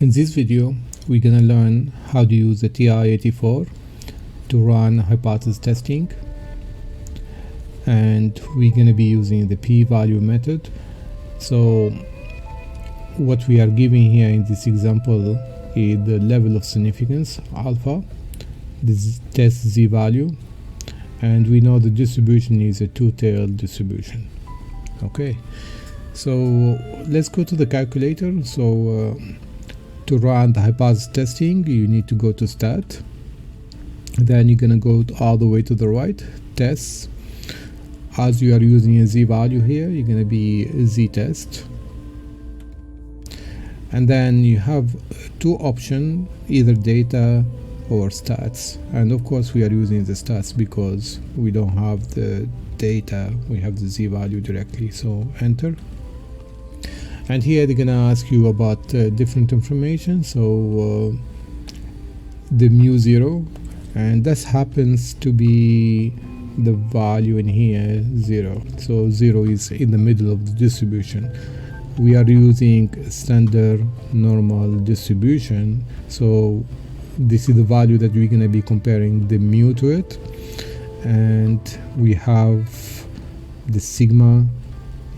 In this video, we're going to learn how to use the TI-84 to run hypothesis testing, and we're going to be using the p-value method. So what we are giving here in this example is the level of significance alpha, this test z-value, and we know the distribution is a two-tailed distribution. Okay, so let's go to the calculator. So to run the hypothesis testing, you need to go to stat, then you're gonna go all the way to the right, tests. As you are using a z-value here, you're gonna be a z-test, and then you have two options, either data or stats, and of course we are using the stats because we don't have the data, we have the z-value directly. So enter, and here they're gonna ask you about different information. So the mu0, and this happens to be the value in here 0. So 0 is in the middle of the distribution. We are using standard normal distribution, so this is the value that we're gonna be comparing the mu to it, and we have the sigma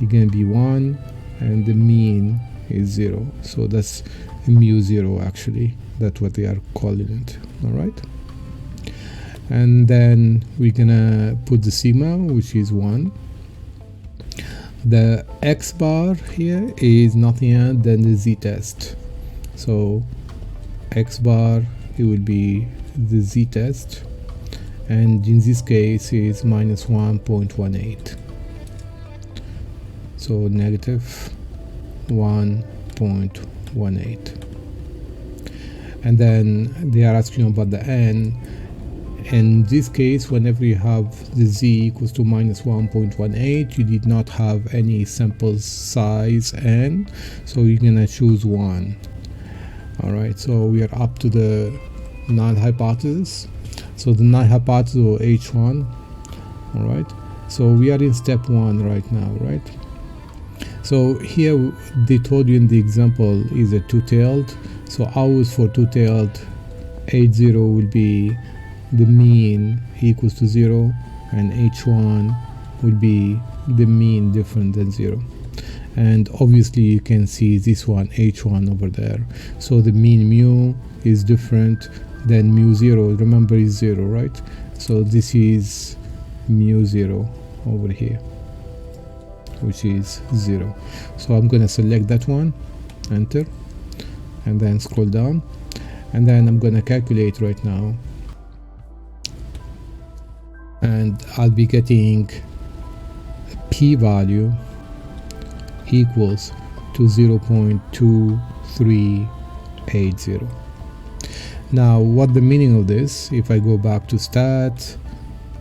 is gonna be 1 and the mean is 0. So that's mu0 actually, that's what they are calling it. All right, and then we're gonna put the sigma, which is 1. The x bar here is nothing else than the z-test. So x bar, it will be the z-test, and in this case is minus 1.18. So negative 1.18. And then they are asking about the n. In this case, whenever you have the z equals to minus 1.18, you did not have any sample size n, so you're gonna choose 1. All right, so we are up to the null hypothesis. So the null hypothesis, or h1. All right, so we are in step 1 right now, right? So here they told you in the example is a two-tailed. So always for two-tailed, h0 will be the mean equals to 0, and h1 will be the mean different than 0. And obviously you can see this one, h1 over there. So the mean mu is different than mu0. Remember, is 0, right? So this is mu0 over here, which is 0. So I'm gonna select that one, enter, and then scroll down, and then I'm gonna calculate right now, and I'll be getting p-value equals to 0.2380. Now what the meaning of this, if I go back to stat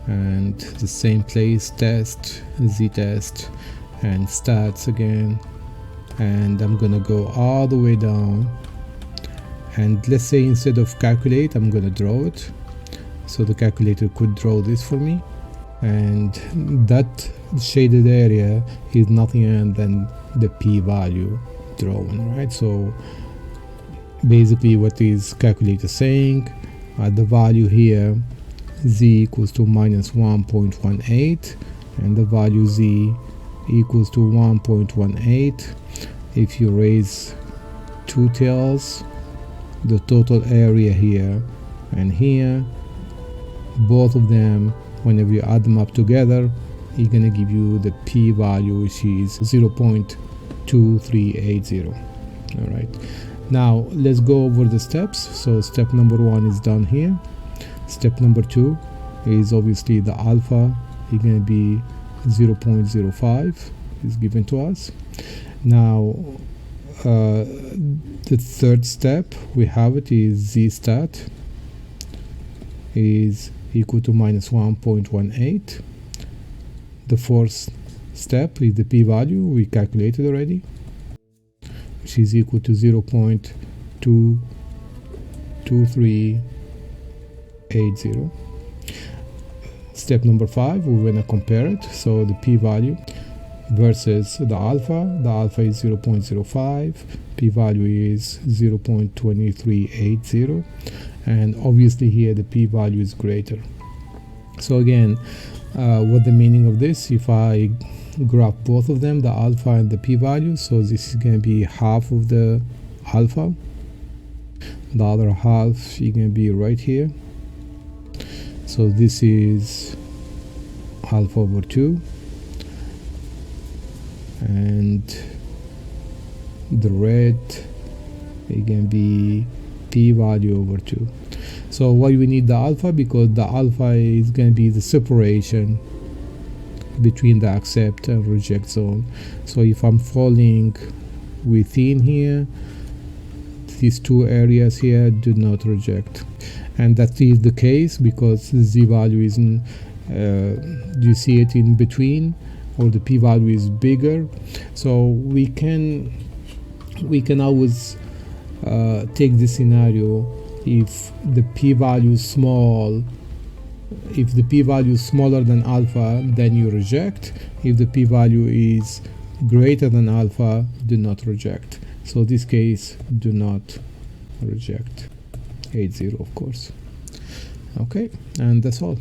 and the same place, test, z-test, and stats again, and I'm gonna go all the way down, and let's say instead of calculate, I'm gonna draw it. So the calculator could draw this for me, and that shaded area is nothing else than the p-value drawn, right? So basically what is calculator saying, the value here z equals to minus 1.18, and the value z equals to 1.18. If you raise two tails, the total area here and here, both of them, whenever you add them up together, you're gonna give you the p-value, which is 0.2380. all right, now let's go over the steps. So step number 1 is done here. Step number 2 is obviously the alpha is gonna be 0.05 is given to us. Now the third step we have it is z-stat is equal to minus 1.18. The fourth step is the p-value we calculated already, which is equal to 0.2380. Step number 5, we're gonna compare it. So the p-value versus the alpha. The alpha is 0.05, p-value is 0.2380, and obviously here the p-value is greater. So again, what the meaning of this, if I graph both of them, the alpha and the p-value, so this is going to be half of the alpha, the other half is going to be right here. So this is alpha over 2, and the red is going to be p-value over 2. So why we need the alpha? Because the alpha is going to be the separation between the accept and reject zone. So if I'm falling within here, these two areas here do not reject, and that is the case because the z value is in do you see it in between, or the p-value is bigger. So we can always take this scenario if the p-value is small. If the p-value is smaller than alpha, then you reject. If the p-value is greater than alpha, do not reject. So this case, do not reject. 80, of course. Okay, and that's all.